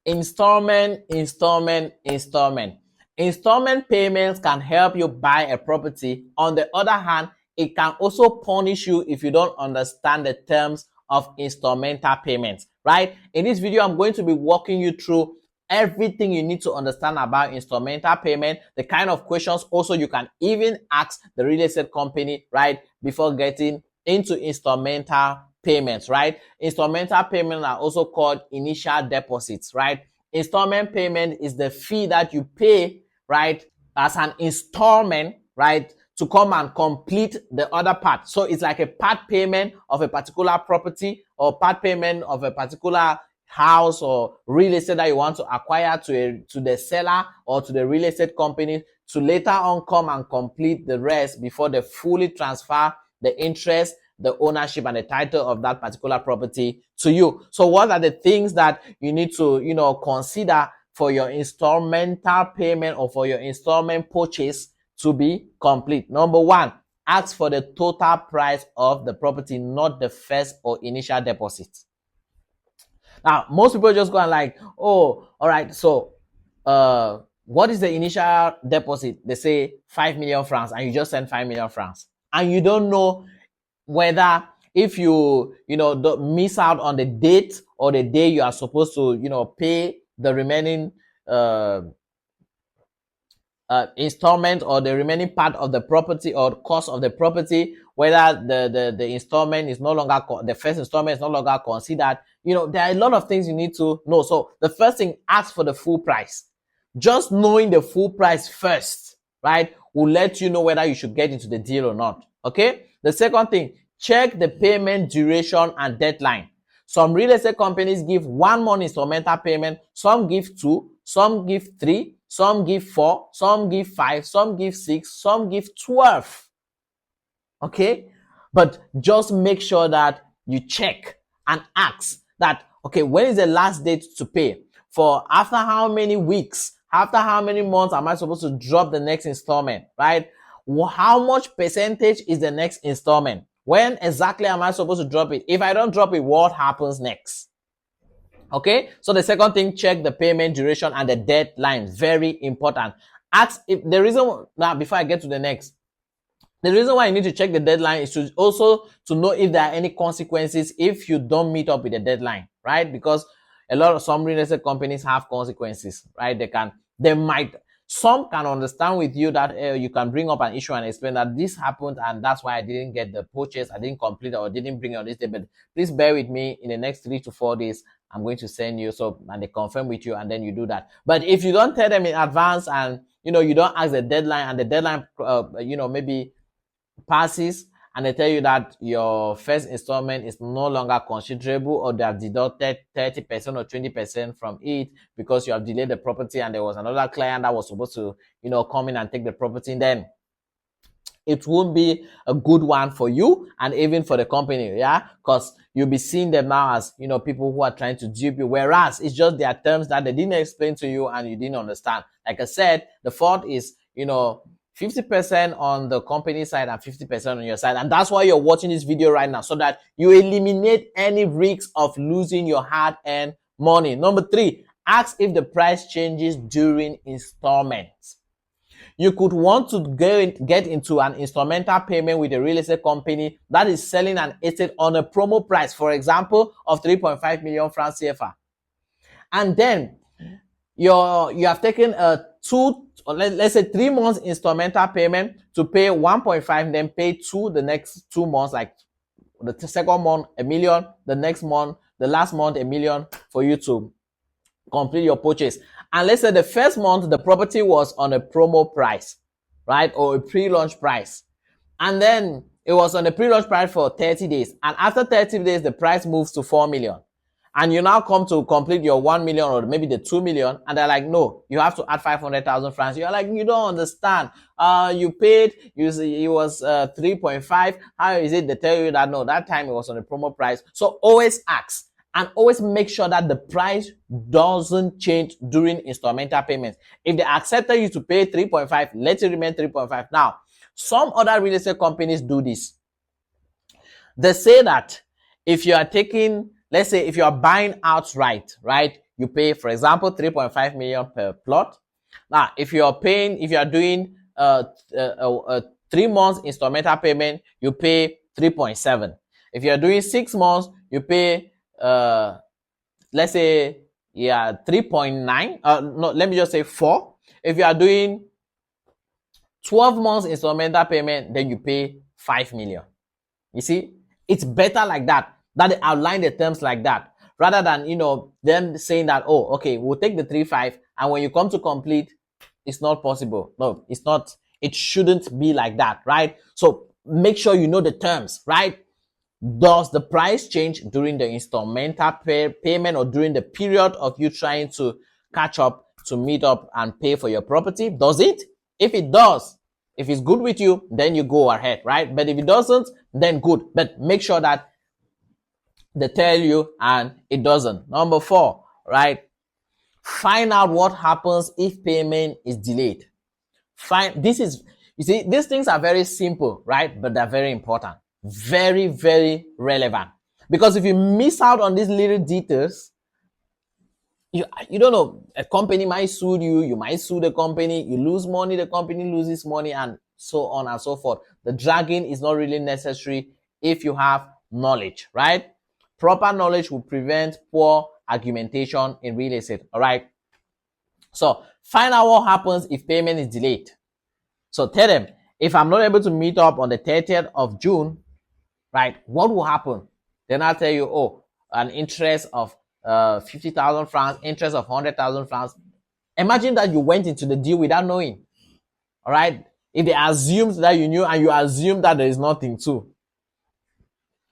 Installment. Installment payments can help you buy a property. On the other hand, it can also punish you if you don't understand the terms of installmental payments, right? In this video, I'm going to be walking you through everything you need to understand about installmental payment, the kind of questions also you can even ask the real estate company, right, before getting into installmental payments, right? Installmental payments are also called initial deposits, right? Installment payment is the fee that you pay, right, as an installment, right, to come and complete the other part. So it's like a part payment of a particular property or part payment of a particular house or real estate that you want to acquire to the seller or to the real estate company to later on come and complete the rest before they fully transfer the interest, the ownership, and the title of that particular property to you. So what are the things that you need to, consider for your installmental payment or for your installment purchase to be complete? Number one, ask for the total price of the property, not the first or initial deposit. Now, most people just go and like, oh, all right, so what is the initial deposit? They say 5 million francs, and you just send 5 million francs. And you don't know whether if you don't miss out on the date or the day you are supposed to pay the remaining installment or the remaining part of the property or cost of the property, whether the installment is no longer the first installment is no longer considered. There are a lot of things you need to know. So the first thing, ask for the full price. Just knowing the full price first, right, will let you know whether you should get into the deal or not. Okay. The second thing, check the payment duration and deadline. Some real estate companies give 1 month installmental payment. Some give 2, some give 3, some give 4, some give 5, some give 6, some give 12. Okay. But just make sure that you check and ask that, okay, when is the last date to pay? For after how many weeks, after how many months am I supposed to drop the next installment, right? How much percentage is the next installment? When exactly am I supposed to drop it? If I don't drop it, what happens next? Okay, so the second thing, check the payment duration and the deadline. Very important. Ask if the reason, now before I get to the next, the reason why you need to check the deadline is to also to know if there are any consequences if you don't meet up with the deadline, right? Because some real estate companies have consequences, right? Some can understand with you that you can bring up an issue and explain that this happened and that's why I didn't get the purchase, I didn't complete it or didn't bring it on this day. But please bear with me, in the next 3 to 4 days, I'm going to send you. And they confirm with you and then you do that. But if you don't tell them in advance and, you don't ask the deadline and the deadline, maybe passes and they tell you that your first installment is no longer considerable or they have deducted 30% or 20% from it because you have delayed the property and there was another client that was supposed to, come in and take the property, then it won't be a good one for you and even for the company, yeah, because you'll be seeing them now as, people who are trying to dupe you, whereas it's just their terms that they didn't explain to you and you didn't understand. Like I said, the fault is, 50% on the company side and 50% on your side. And that's why you're watching this video right now, so that you eliminate any risks of losing your hard-earned money. Number 3, ask if the price changes during installments. You could want to get into an installmental payment with a real estate company that is selling an estate on a promo price, for example, of 3.5 million francs CFA. And then you have taken a 2, or let's say 3 months installmental payment to pay 1.5, then pay 2 the next 2 months, like the second month, 1 million, the next month, the last month, 1 million for you to complete your purchase. And let's say the first month, the property was on a promo price, right? Or a pre-launch price. And then it was on a pre-launch price for 30 days. And after 30 days, the price moves to 4 million. And you now come to complete your 1 million or maybe the 2 million. And they're like, no, you have to add 500,000 francs. You're like, you don't understand. You paid, it was 3.5. How is it? They tell you that, no, that time it was on a promo price. So always ask. And always make sure that the price doesn't change during installmental payments. If they accepted you to pay 3.5, let it remain 3.5. Now, some other real estate companies do this. They say that if you are taking, let's say if you are buying outright, right, you pay, for example, 3.5 million per plot. Now, if you are doing 3 months installmental payment, you pay 3.7. If you are doing 6 months, you pay let's say 3.9. No, let me just say 4. If you are doing 12 months installmental payment, then you pay 5 million. You see, it's better like that they outline the terms like that, rather than them saying that, oh, okay, we'll take the 3.5, and when you come to complete, it's not possible. No, it's not. It shouldn't be like that, right? So make sure you know the terms, right? Does the price change during the installmental payment or during the period of you trying to catch up, to meet up and pay for your property? Does it? If it does, if it's good with you, then you go ahead, right? But if it doesn't, then good. But make sure that they tell you and it doesn't. Number 4, right? Find out what happens if payment is delayed. You see, these things are very simple, right? But they're very important. Very, very relevant. Because if you miss out on these little details, you don't know, a company might sue you, you might sue the company, you lose money, the company loses money, and so on and so forth. The dragging is not really necessary if you have knowledge, right? Proper knowledge will prevent poor argumentation in real estate, all right? So find out what happens if payment is delayed. So tell them, if I'm not able to meet up on the 30th of June, right, what will happen? Then I'll tell you, oh, an interest of 50,000 francs, interest of 100,000 francs. Imagine that you went into the deal without knowing. All right. If they assumed that you knew and you assume that there is nothing too.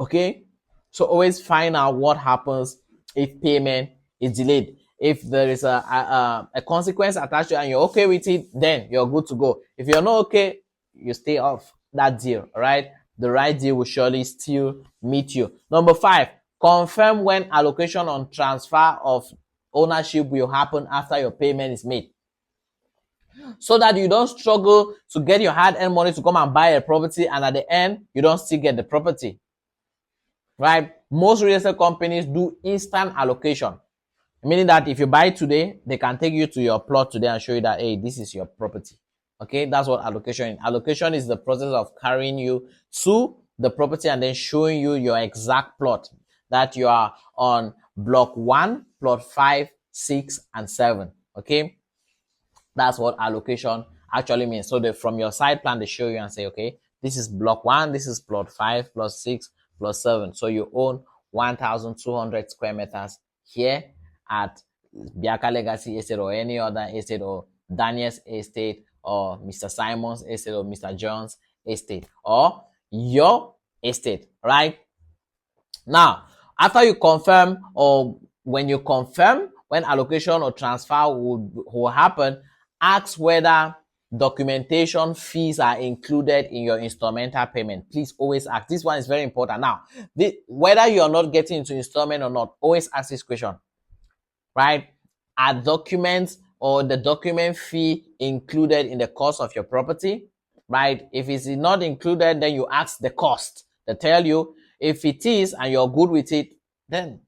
Okay. So always find out what happens if payment is delayed. If there is a consequence attached to it and you're okay with it, then you're good to go. If you're not okay, you stay off that deal. All right. The right deal will surely still meet you. Number 5, confirm when allocation on transfer of ownership will happen after your payment is made, so that you don't struggle to get your hard-earned money to come and buy a property, and at the end, you don't still get the property, right? Most real estate companies do instant allocation, meaning that if you buy today, they can take you to your plot today and show you that, hey, this is your property. Okay, that's what allocation is. Allocation is the process of carrying you to the property and then showing you your exact plot, that you are on block 1, plot 5, 6, and 7. Okay, that's what allocation actually means. So from your side plan, they show you and say, okay, this is block 1, this is plot 5, plot 6, plot 7. So you own 1,200 square meters here at Biaka Legacy Estate or any other estate, or Daniel's estate, or Mr. Simon's estate, or Mr. John's estate, or your estate, right? Now, after you confirm, or when you confirm when allocation or transfer will happen, ask whether documentation fees are included in your installmental payment. Please always ask. This one is very important. Now, whether you're not getting into installment or not, always ask this question, right? Are documents or the document fee included in the cost of your property, right? If it's not included, then you ask the cost. They tell you. If it is and you're good with it, then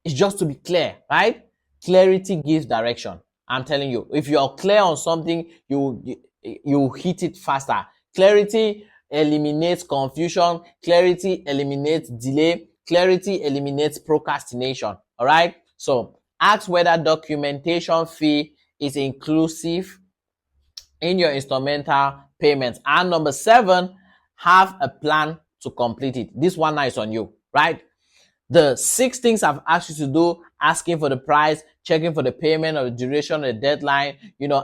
it's just to be clear, right? Clarity gives direction. I'm telling you, if you're clear on something, you hit it faster. Clarity eliminates confusion. Clarity eliminates delay. Clarity eliminates procrastination. All right. So ask whether documentation fee is inclusive in your installmental payments. And number 7, have a plan to complete it. This one now is on you, right? The 6 things I've asked you to do: asking for the price, checking for the payment or the duration of the deadline,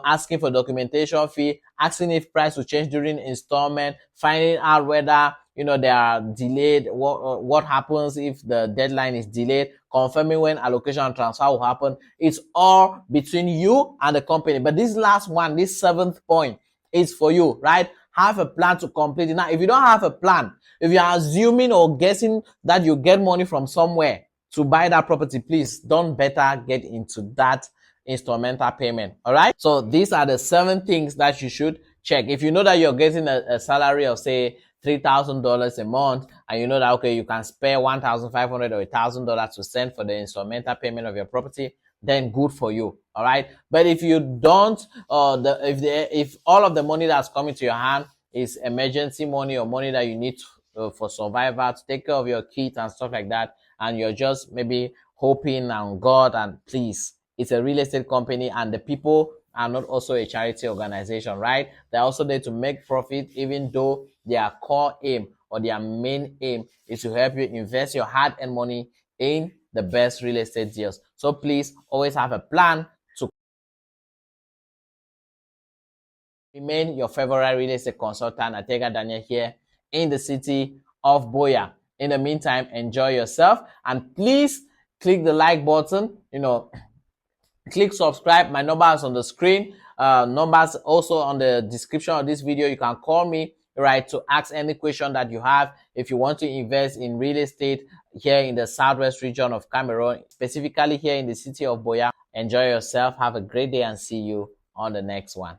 asking for documentation fee, asking if price will change during installment, finding out whether, they are delayed, what happens if the deadline is delayed, confirming when allocation and transfer will happen. It's all between you and the company. But this last one, this 7th point, is for you, right? Have a plan to complete it. Now, if you don't have a plan, if you're assuming or guessing that you get money from somewhere to buy that property, please don't better get into that installmental payment. All right. So these are the 7 things that you should check. If you know that you're getting a salary of, say, $3,000 a month, and you know that, okay, you can spare $1,500 or $1,000 to send for the instrumental payment of your property, then good for you. All right. But if you don't, if all of the money that's coming to your hand is emergency money or money that you need for survival, to take care of your kids and stuff like that, and you're just maybe hoping on God, and please, it's a real estate company, and the people are not also a charity organization, right? They're also there to make profit, even though their core aim or their main aim is to help you invest your hard-earned money in the best real estate deals. So please always have a plan to remain your favorite real estate consultant. Atega Daniel here in the city of Boya. In the meantime, enjoy yourself, and please click the like button, click subscribe. My number is on the screen. Numbers also on the description of this video. You can call me, right, to ask any question that you have. If you want to invest in real estate here in the southwest region of Cameroon, specifically here in the city of Boya, enjoy yourself. Have a great day and see you on the next one.